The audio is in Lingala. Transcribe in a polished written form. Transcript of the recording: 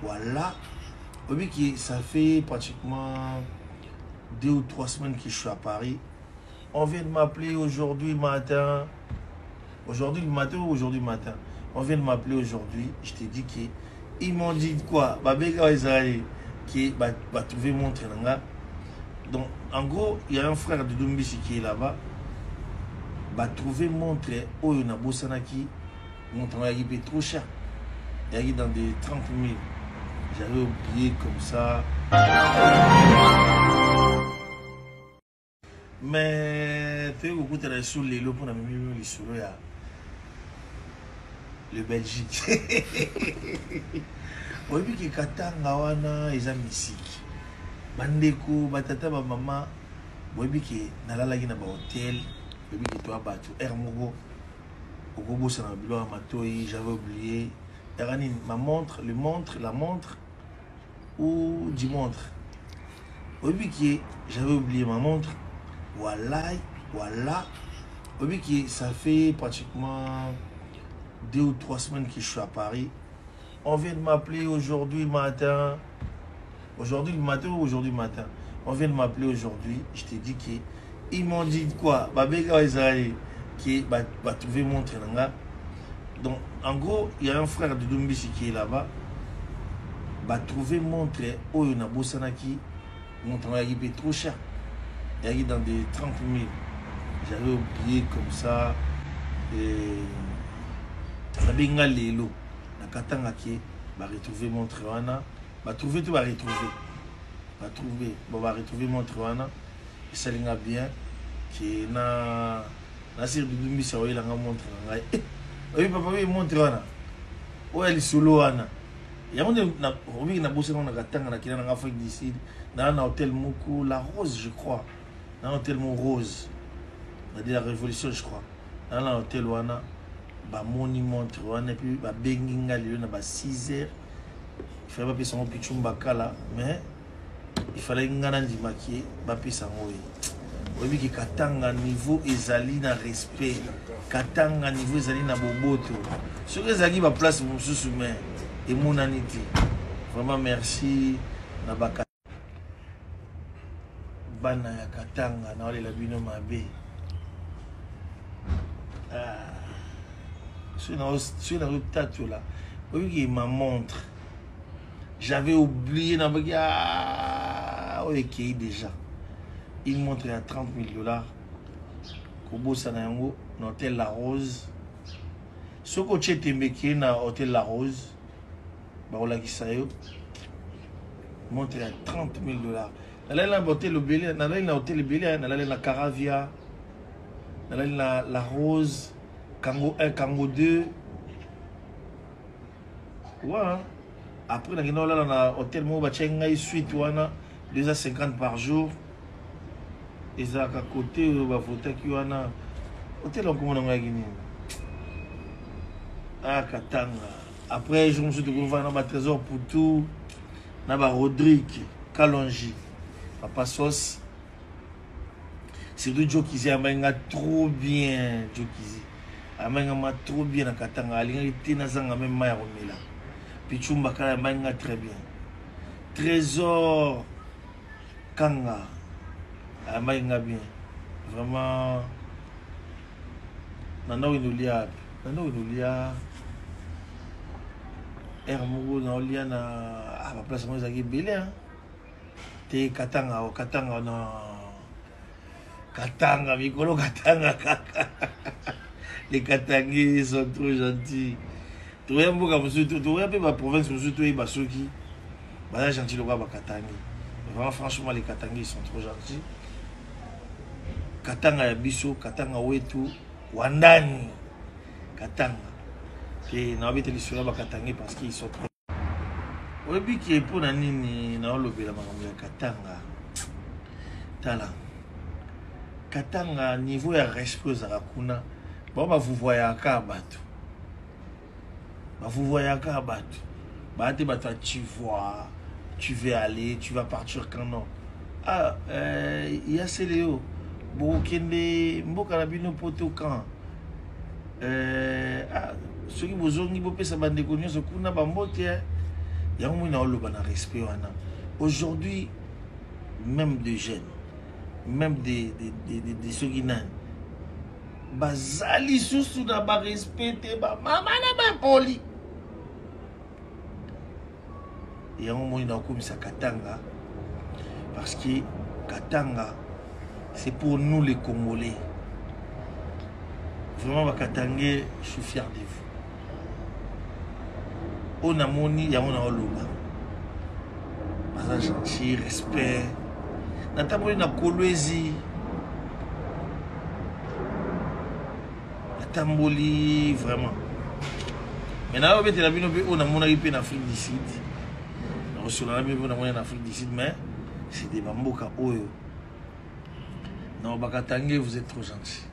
Voilà. Oui, ça fait pratiquement 2 ou 3 semaines que je suis à Paris. On vient de m'appeler aujourd'hui matin. Aujourd'hui le matin ou aujourd'hui matin? On vient de m'appeler aujourd'hui. Je t'ai dit qu'ils m'ont dit quoi? Qui va trouver mon train. Donc, en gros, il y a un frère de Dumbisi qui est là-bas. Va trouver mon train. Oh, il y a un Bossanaki. Mon train est trop cher. Il est dans des 30 000. J'avais oublié comme ça. Mais tu es sur les lots pour la même le Belgique. Oui, puis Katanga wana eza musique. Bandeko, batata, ba maman. Oui, puis nalalaki na ba hotel. Oui, puis toi batu Hermogo. Ogobo sana bilo matoi, j'avais oublié. Erani ma montre, la montre ou 10 montres. Oui, puis j'avais oublié ma montre. Voilà. Oui, puis ça fait pratiquement 2 ou 3 semaines que je suis à Paris. On vient de m'appeler aujourd'hui matin. Aujourd'hui le matin ou aujourd'hui matin? On vient de m'appeler aujourd'hui. Je t'ai dit qu'ils m'ont dit quoi? Qui va trouver mon train. Donc, en gros, il y a un frère de Dumbisi qui est là-bas. Va trouver mon train. Oh, il y a un Bossanaki. Mon train est trop cher. Il est dans des 30 000. J'avais oublié comme ça. Et ça benga lelo. La katanga qui va retrouver mon train. Va trouver tout, va retrouver. Va trouver. Bon, va retrouver mon train. Et ça linga bien. Qui na sir de Dumbisi a eu la montre. Oui, papa, oui, mon train. Oh, elle est solo. Il y a un bossé dans la katanga qui est en Afrique du Sud. Dans un hôtel Moukou, la Rose, je crois. Dans un hôtel Mon Rose. On a dit la Révolution, je crois. Dans un hôtel Wana. Bah, monument, et puis, bah, benginga, il y a 6 heures. Il fallait pas payer son pichum bakala, mais il fallait ngana di maquiller, bah, payer son oui. Oui, que Katanga niveau ezali na respect. Katanga niveau ezali na boboto. Ce que ezali ba place mon sous mais et mon anité. Vraiment merci na baka. Bana ya Katanga na ole la bino mabe. Je suis dans le tatou là. Oui, qui ma montre. J'avais oublié dans le ok déjà. Il montre à 30 000 $. Kobo Sanayango, dans l'hôtel La Rose. Ce que tu es dans l'hôtel La Rose, Barola Kisayo, montre à 30 000 $. Dans l'hôtel Le Bélier, dans l'hôtel Le Bélier, dans la Caravia, dans la Rose. Kango 1, Kango 2. Ouais. Après, dans l'hôtel Mouba suite, 250 par jour. Et ça, à côté, hôtel, comment on a gagné? Ah, Katanga. Après, je me suis trouvé dans ma trésor pour tout. Dans Rodrigue, Kalonji, Papa Sauce. C'est deux Joe Kizi, trop bien, Joe Kizi. Amanga trop bien na Katanga, alinga itina zanga même maya romela. Pichumba kala manga très bien. Trésor Kanga. Amanga bien. Vraiment nana inulia. Hermogo na olia na ma place moi zaki belé hein. Te Katanga na Katanga mikolo Katanga kaka. Les Katangais sont trop gentils. Tu vois un peu ma province, tu vois Basoki. Bah, gentil le roi Katangais. Vraiment, franchement, les Katangais sont trop gentils. Katanga Yabiso, Katanga Wetu, Wandani. Katanga. Et on a envie de les suivre Katangais parce qu'ils sont trop. Oui, puis qui est pour Nanini, na olobe la maman Katanga. Tala. Katanga, niveau ya respect aux Arakuna. Bon, bah, vous voyez à Kabatou. Tu vois, tu veux aller, tu vas partir quand non. Ah, il y a Céléo. Bon, Kende, Mbokalabino Poto quand. Ceux qui vous ont dit que ça va déconner, ce qu'on a bamboté. Il y a un moment où on a respect. Aujourd'hui, même des jeunes, même des soginans, bazali sous na ba respecté ba maman na ba poli. Il y a un moment où on a comme ça Katanga parce que Katanga c'est pour nous les Congolais. Vraiment Katanga, je suis fier de vous. On a moni, il y a un oloba. Baza gentil, respect. Natamoni na Kolwezi. Natamboli vraiment. Maintenant on la bino on a mon arrivé en Afrique du Sud. On a mis en Afrique du Sud mais c'est des bamboka oyo. Non Bakatangé, vous êtes trop gentil.